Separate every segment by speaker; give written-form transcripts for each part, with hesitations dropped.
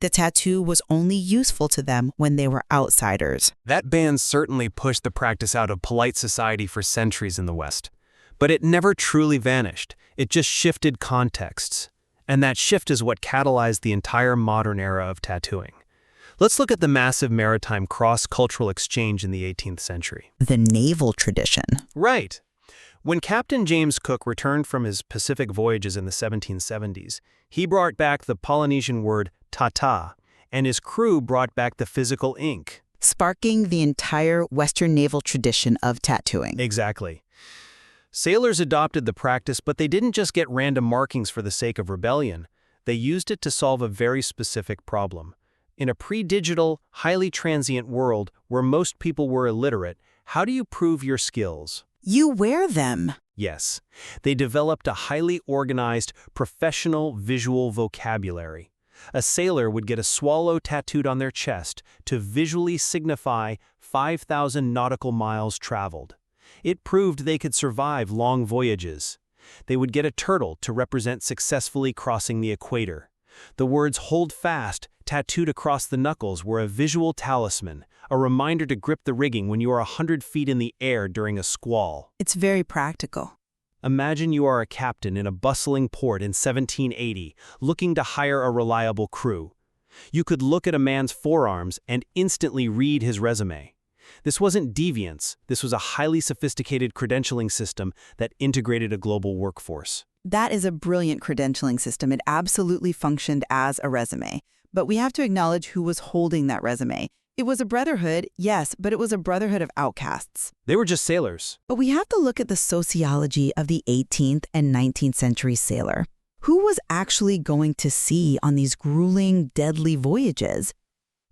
Speaker 1: The tattoo was only useful to them when they were outsiders.
Speaker 2: That ban certainly pushed the practice out of polite society for centuries in the West. But it never truly vanished. It just shifted contexts. And that shift is what catalyzed the entire modern era of tattooing. Let's look at the massive maritime cross-cultural exchange in the 18th century.
Speaker 1: The naval tradition.
Speaker 2: Right. When Captain James Cook returned from his Pacific voyages in the 1770s, he brought back the Polynesian word tata, and his crew brought back the physical ink.
Speaker 1: Sparking the entire Western naval tradition of tattooing.
Speaker 2: Exactly. Sailors adopted the practice, but they didn't just get random markings for the sake of rebellion. They used it to solve a very specific problem. In a pre-digital, highly transient world where most people were illiterate, how do you prove your skills?
Speaker 1: You wear them.
Speaker 2: Yes, they developed a highly organized, professional visual vocabulary. A sailor would get a swallow tattooed on their chest to visually signify 5,000 nautical miles traveled. It proved they could survive long voyages. They would get a turtle to represent successfully crossing the equator. The words "hold fast" tattooed across the knuckles were a visual talisman, a reminder to grip the rigging when you are 100 feet in the air during a squall.
Speaker 1: It's very practical.
Speaker 2: Imagine you are a captain in a bustling port in 1780, looking to hire a reliable crew. You could look at a man's forearms and instantly read his resume. This wasn't deviance, this was a highly sophisticated credentialing system that integrated a global workforce.
Speaker 1: That is a brilliant credentialing system. It absolutely functioned as a resume. But we have to acknowledge who was holding that resume. It was a brotherhood, yes, but it was a brotherhood of outcasts.
Speaker 2: They were just sailors.
Speaker 1: But we have to look at the sociology of the 18th and 19th century sailor. Who was actually going to sea on these grueling, deadly voyages?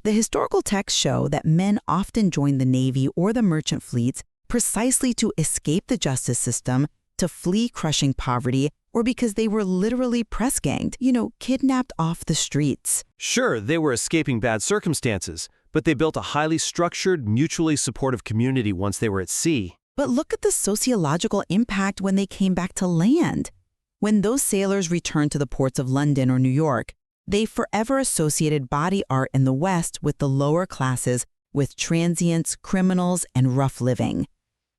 Speaker 1: The historical texts show that men often joined the Navy or the merchant fleets precisely to escape the justice system, to flee crushing poverty, or because they were literally press-ganged, kidnapped off the streets.
Speaker 2: Sure, they were escaping bad circumstances, but they built a highly structured, mutually supportive community once they were at sea.
Speaker 1: But look at the sociological impact when they came back to land. When those sailors returned to the ports of London or New York, they forever associated body art in the West with the lower classes, with transients, criminals, and rough living.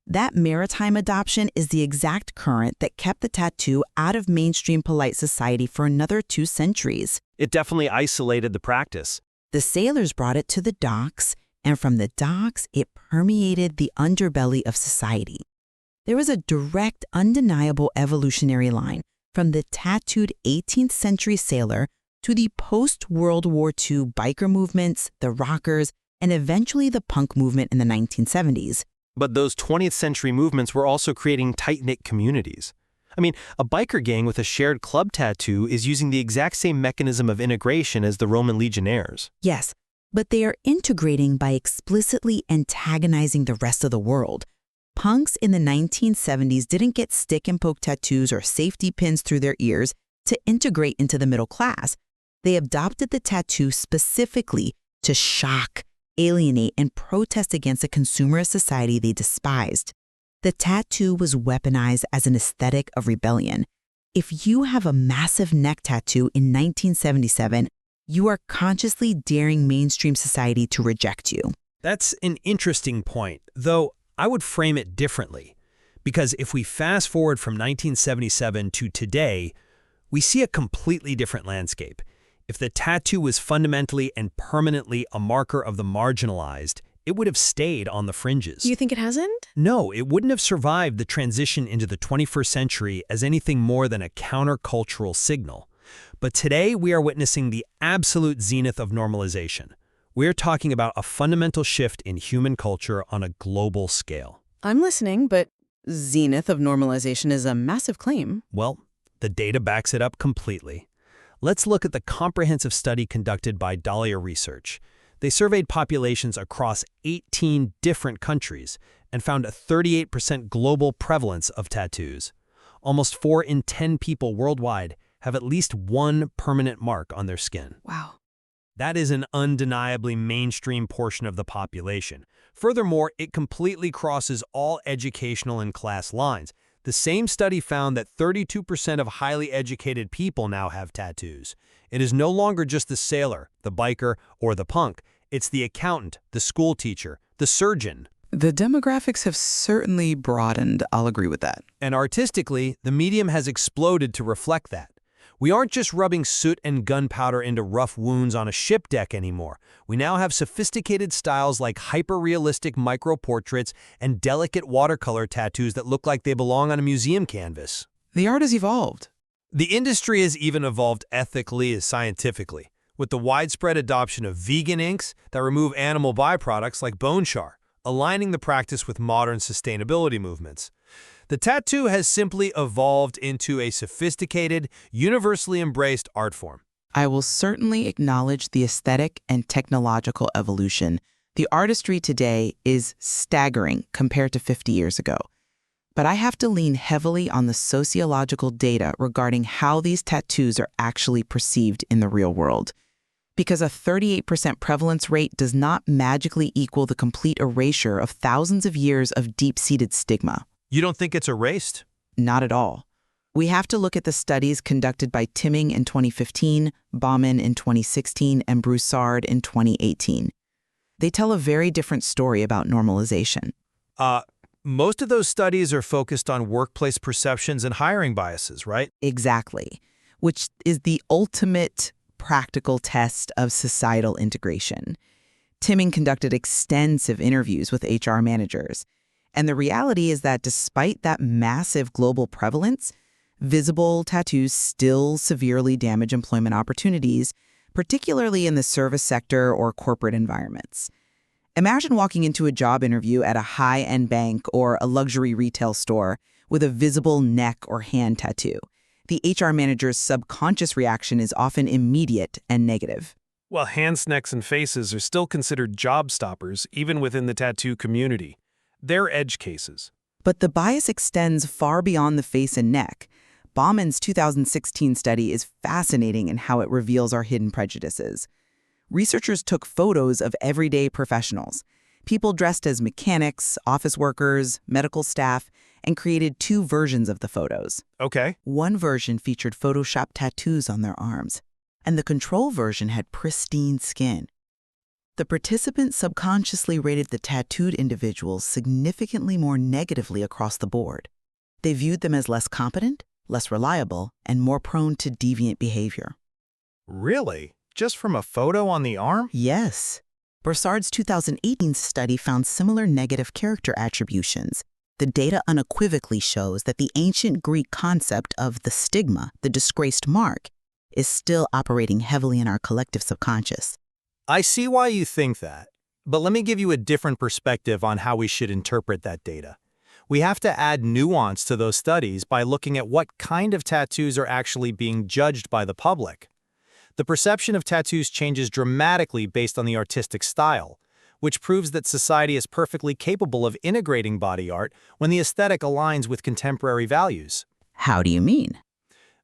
Speaker 1: That maritime adoption is the exact current that kept the tattoo out of mainstream polite society for another 2 centuries.
Speaker 2: It definitely isolated the practice.
Speaker 1: The sailors brought it to the docks, and from the docks, it permeated the underbelly of society. There was a direct, undeniable evolutionary line from the tattooed 18th century sailor to the post-World War II biker movements, the rockers, and eventually the punk movement in the 1970s.
Speaker 2: But those 20th century movements were also creating tight-knit communities. I mean, a biker gang with a shared club tattoo is using the exact same mechanism of integration as the Roman legionnaires.
Speaker 1: Yes, but they are integrating by explicitly antagonizing the rest of the world. Punks in the 1970s didn't get stick and poke tattoos or safety pins through their ears to integrate into the middle class. They adopted the tattoo specifically to shock, alienate, and protest against a consumerist society they despised. The tattoo was weaponized as an aesthetic of rebellion. If you have a massive neck tattoo in 1977, you are consciously daring mainstream society to reject you.
Speaker 3: That's an interesting point, though I would frame it differently. Because if we fast forward from 1977 to today, we see a completely different landscape. If the tattoo was fundamentally and permanently a marker of the marginalized, it would have stayed on the fringes.
Speaker 4: You think it hasn't?
Speaker 3: No, it wouldn't have survived the transition into the 21st century as anything more than a countercultural signal. But today, we are witnessing the absolute zenith of normalization. We're talking about a fundamental shift in human culture on a global scale.
Speaker 4: I'm listening, but zenith of normalization is a massive claim.
Speaker 3: Well, the data backs it up completely. Let's look at the comprehensive study conducted by Dahlia Research. They surveyed populations across 18 different countries and found a 38% global prevalence of tattoos. Almost 4 in 10 people worldwide have at least one permanent mark on their skin.
Speaker 4: Wow.
Speaker 3: That is an undeniably mainstream portion of the population. Furthermore, it completely crosses all educational and class lines. The same study found that 32% of highly educated people now have tattoos. It is no longer just the sailor, the biker, or the punk. It's the accountant, the school teacher, the surgeon.
Speaker 4: The demographics have certainly broadened, I'll agree with that.
Speaker 3: And artistically, the medium has exploded to reflect that. We aren't just rubbing soot and gunpowder into rough wounds on a ship deck anymore. We now have sophisticated styles like hyper-realistic micro-portraits and delicate watercolor tattoos that look like they belong on a museum canvas.
Speaker 4: The art has evolved.
Speaker 3: The industry has even evolved ethically as scientifically, with the widespread adoption of vegan inks that remove animal byproducts like bone char, aligning the practice with modern sustainability movements. The tattoo has simply evolved into a sophisticated, universally embraced art form.
Speaker 4: I will certainly acknowledge the aesthetic and technological evolution. The artistry today is staggering compared to 50 years ago. But I have to lean heavily on the sociological data regarding how these tattoos are actually perceived in the real world. Because a 38% prevalence rate does not magically equal the complete erasure of thousands of years of deep-seated stigma.
Speaker 3: You don't think it's erased?
Speaker 4: Not at all. We have to look at the studies conducted by Timming in 2015, Bauman in 2016, and Broussard in 2018. They tell a very different story about normalization.
Speaker 3: Most of those studies are focused on workplace perceptions and hiring biases, right?
Speaker 4: Exactly, which is the ultimate practical test of societal integration. Timming conducted extensive interviews with HR managers. And the reality is that despite that massive global prevalence, visible tattoos still severely damage employment opportunities, particularly in the service sector or corporate environments. Imagine walking into a job interview at a high-end bank or a luxury retail store with a visible neck or hand tattoo. The HR manager's subconscious reaction is often immediate and negative.
Speaker 2: Well, hands, necks, and faces are still considered job stoppers, even within the tattoo community. They're edge cases.
Speaker 4: But the bias extends far beyond the face and neck. Bauman's 2016 study is fascinating in how it reveals our hidden prejudices. Researchers took photos of everyday professionals, people dressed as mechanics, office workers, medical staff, and created two versions of the photos.
Speaker 2: Okay.
Speaker 4: One version featured Photoshop tattoos on their arms, and the control version had pristine skin. The participants subconsciously rated the tattooed individuals significantly more negatively across the board. They viewed them as less competent, less reliable, and more prone to deviant behavior.
Speaker 2: Really? Just from a photo on the arm?
Speaker 1: Yes. Broussard's 2018 study found similar negative character attributions. The data unequivocally shows that the ancient Greek concept of the stigma, the disgraced mark, is still operating heavily in our collective subconscious.
Speaker 3: I see why you think that, but let me give you a different perspective on how we should interpret that data. We have to add nuance to those studies by looking at what kind of tattoos are actually being judged by the public. The perception of tattoos changes dramatically based on the artistic style, which proves that society is perfectly capable of integrating body art when the aesthetic aligns with contemporary values.
Speaker 1: How do you mean?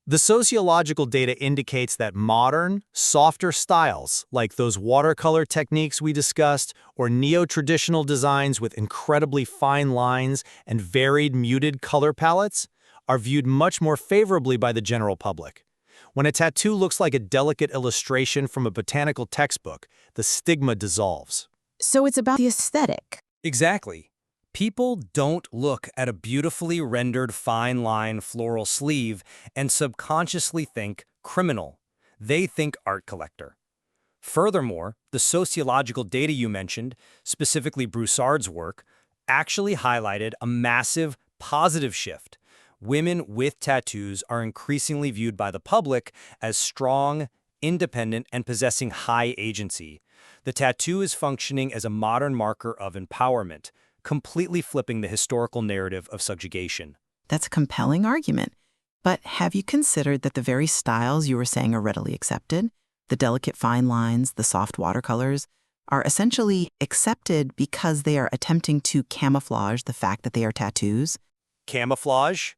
Speaker 3: The sociological data indicates that modern, softer styles, like those watercolor techniques we discussed, or neo-traditional designs with incredibly fine lines and varied muted color palettes, are viewed much more favorably by the general public. When a tattoo looks like a delicate illustration from a botanical textbook, the stigma dissolves.
Speaker 1: So it's about the aesthetic.
Speaker 5: Exactly. People don't look at a beautifully rendered fine line floral sleeve and subconsciously think criminal. They think art collector. Furthermore, the sociological data you mentioned, specifically Broussard's work, actually highlighted a massive positive shift. Women with tattoos are increasingly viewed by the public as strong, independent, and possessing high agency. The tattoo is functioning as a modern marker of empowerment, completely flipping the historical narrative of subjugation.
Speaker 1: That's a compelling argument. But have you considered that the very styles you were saying are readily accepted, the delicate fine lines, the soft watercolors, are essentially accepted because they are attempting to camouflage the fact that they are tattoos?
Speaker 5: Camouflage?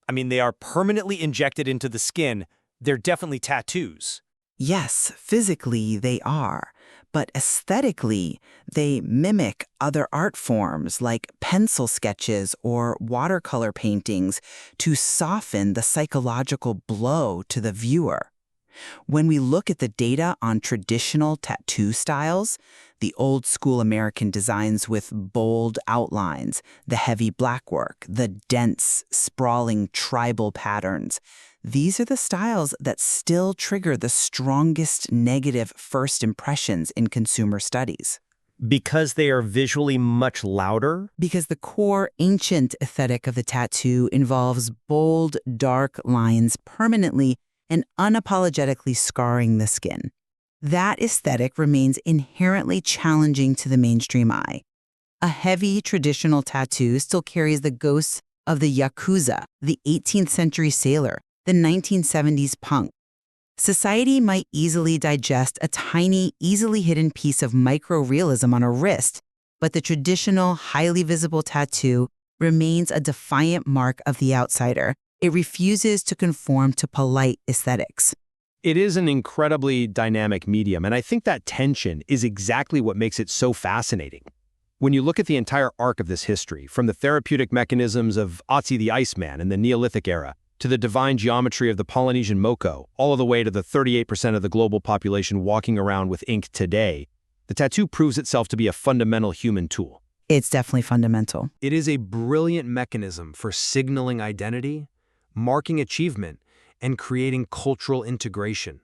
Speaker 5: I mean, they are permanently injected into the skin. They're definitely tattoos.
Speaker 4: Yes, physically they are, but aesthetically, they mimic other art forms like pencil sketches or watercolor paintings to soften the psychological blow to the viewer. When we look at the data on traditional tattoo styles, the old school American designs with bold outlines, the heavy blackwork, the dense, sprawling tribal patterns, these are the styles that still trigger the strongest negative first impressions in consumer studies.
Speaker 2: Because they are visually much louder?
Speaker 4: Because the core ancient aesthetic of the tattoo involves bold, dark lines permanently and unapologetically scarring the skin. That aesthetic remains inherently challenging to the mainstream eye. A heavy traditional tattoo still carries the ghosts of the Yakuza, the 18th century sailor, the 1970s punk. Society might easily digest a tiny, easily hidden piece of micro-realism on a wrist, but the traditional, highly visible tattoo remains a defiant mark of the outsider. It refuses to conform to polite aesthetics.
Speaker 3: It is an incredibly dynamic medium, and I think that tension is exactly what makes it so fascinating. When you look at the entire arc of this history, from the therapeutic mechanisms of Otzi the Iceman in the Neolithic era, to the divine geometry of the Polynesian Moko, all the way to the 38% of the global population walking around with ink today, the tattoo proves itself to be a fundamental human tool.
Speaker 4: It's definitely fundamental.
Speaker 3: It is a brilliant mechanism for signaling identity, marking achievement, and creating cultural integration.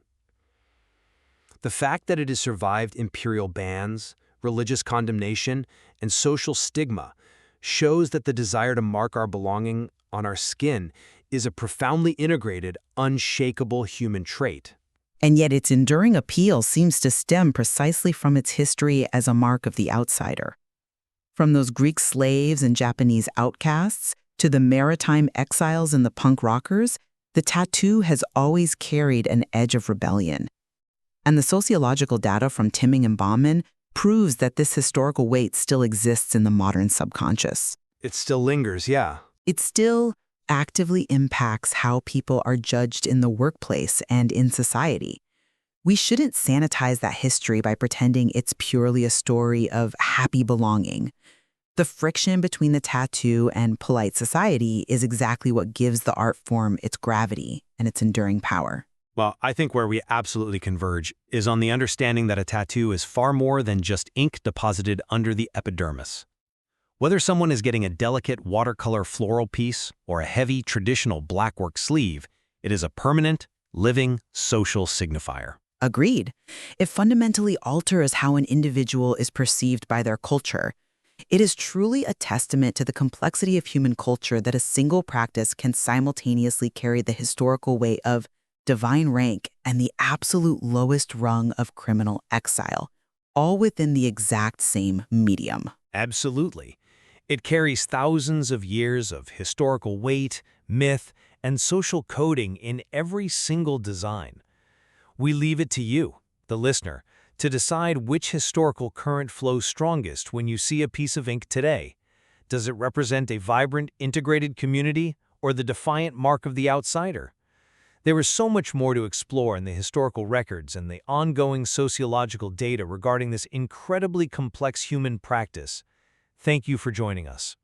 Speaker 3: The fact that it has survived imperial bans, religious condemnation, and social stigma shows that the desire to mark our belonging on our skin is a profoundly integrated, unshakable human trait.
Speaker 4: And yet its enduring appeal seems to stem precisely from its history as a mark of the outsider. From those Greek slaves and Japanese outcasts to the maritime exiles and the punk rockers, the tattoo has always carried an edge of rebellion. And the sociological data from Timming and Bauman proves that this historical weight still exists in the modern subconscious.
Speaker 3: It still lingers, yeah.
Speaker 4: It still actively impacts how people are judged in the workplace and in society. We shouldn't sanitize that history by pretending it's purely a story of happy belonging. The friction between the tattoo and polite society is exactly what gives the art form its gravity and its enduring power.
Speaker 3: Well, I think where we absolutely converge is on the understanding that a tattoo is far more than just ink deposited under the epidermis. Whether someone is getting a delicate watercolor floral piece or a heavy traditional blackwork sleeve, it is a permanent, living, social signifier.
Speaker 4: Agreed. It fundamentally alters how an individual is perceived by their culture. It is truly a testament to the complexity of human culture that a single practice can simultaneously carry the historical weight of divine rank and the absolute lowest rung of criminal exile, all within the exact same medium.
Speaker 3: Absolutely. It carries thousands of years of historical weight, myth, and social coding in every single design. We leave it to you, the listener, to decide which historical current flows strongest when you see a piece of ink today. Does it represent a vibrant, integrated community or the defiant mark of the outsider? There is so much more to explore in the historical records and the ongoing sociological data regarding this incredibly complex human practice. Thank you for joining us.